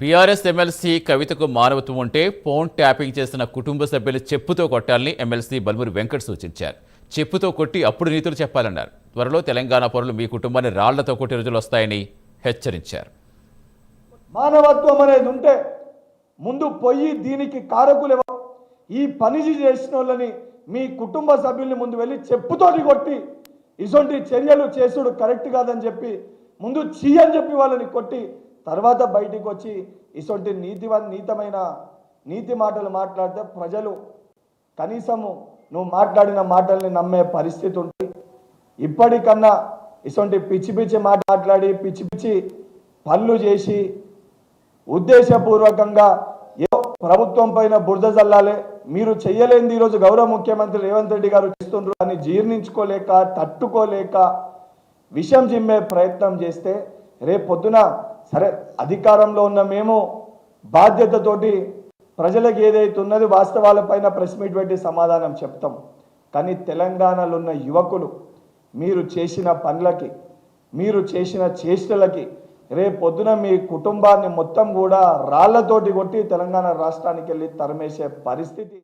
BRS MLC కవితకు మానవత్వం ఉంటే ఫోన్ ట్యాపింగ్ చేసిన కుటుంబ సభ్యులు చెప్పుతో కొట్టాలని ఎమ్మెల్సీ బల్మూరి వెంకట్ సూచించారు. చెప్పుతో కొట్టి అప్పుడు నీతులు చెప్పాలన్నారు. త్వరలో తెలంగాణ పౌరులు మీ కుటుంబాన్ని రాళ్లతో కొట్టే రోజులు వస్తాయని హెచ్చరించారు. మానవత్వం అనేది ఉంటే ముందు పోయి దీనికి కారకులు ఈ పని చేసిన వాళ్ళని మీ కుటుంబ సభ్యుల్ని ముందు వెళ్ళి చెప్పుతోటి కొట్టి ఇటువంటి చర్యలు చేసుడు కరెక్ట్ కాదని చెప్పి ముందు అని చెప్పి వాళ్ళని కొట్టి తర్వాత బయటికి వచ్చి ఇటువంటి నీతమైన నీతి మాటలు మాట్లాడితే ప్రజలు కనీసము నువ్వు మాట్లాడిన మాటల్ని నమ్మే పరిస్థితి ఉంటుంది. ఇప్పటికన్నా ఇటువంటి పిచ్చి పిచ్చి మాట్లాడి పిచ్చి పిచ్చి పనులు చేసి ఉద్దేశపూర్వకంగా ఏదో ప్రభుత్వం పైన బురద చల్లాలే, మీరు చెయ్యలేంది ఈరోజు గౌరవ ముఖ్యమంత్రి రేవంత్ రెడ్డి గారు చేస్తుండ్రు అని జీర్ణించుకోలేక తట్టుకోలేక విషం చిమ్మే ప్రయత్నం చేస్తే రేపు పొద్దున సరే అధికారంలో ఉన్న మేము బాధ్యతతోటి ప్రజలకు ఏదైతే ఉన్నది వాస్తవాలపైన ప్రెస్ మీట్ పెట్టి సమాధానం చెప్తాం. కానీ తెలంగాణలో ఉన్న యువకులు మీరు చేసిన పనులకి మీరు చేసిన చేష్టలకి రేపు పొద్దున మీ కుటుంబాన్ని మొత్తం కూడా రాళ్లతోటి కొట్టి తెలంగాణ రాష్ట్రానికి వెళ్ళి తరిమేసే పరిస్థితి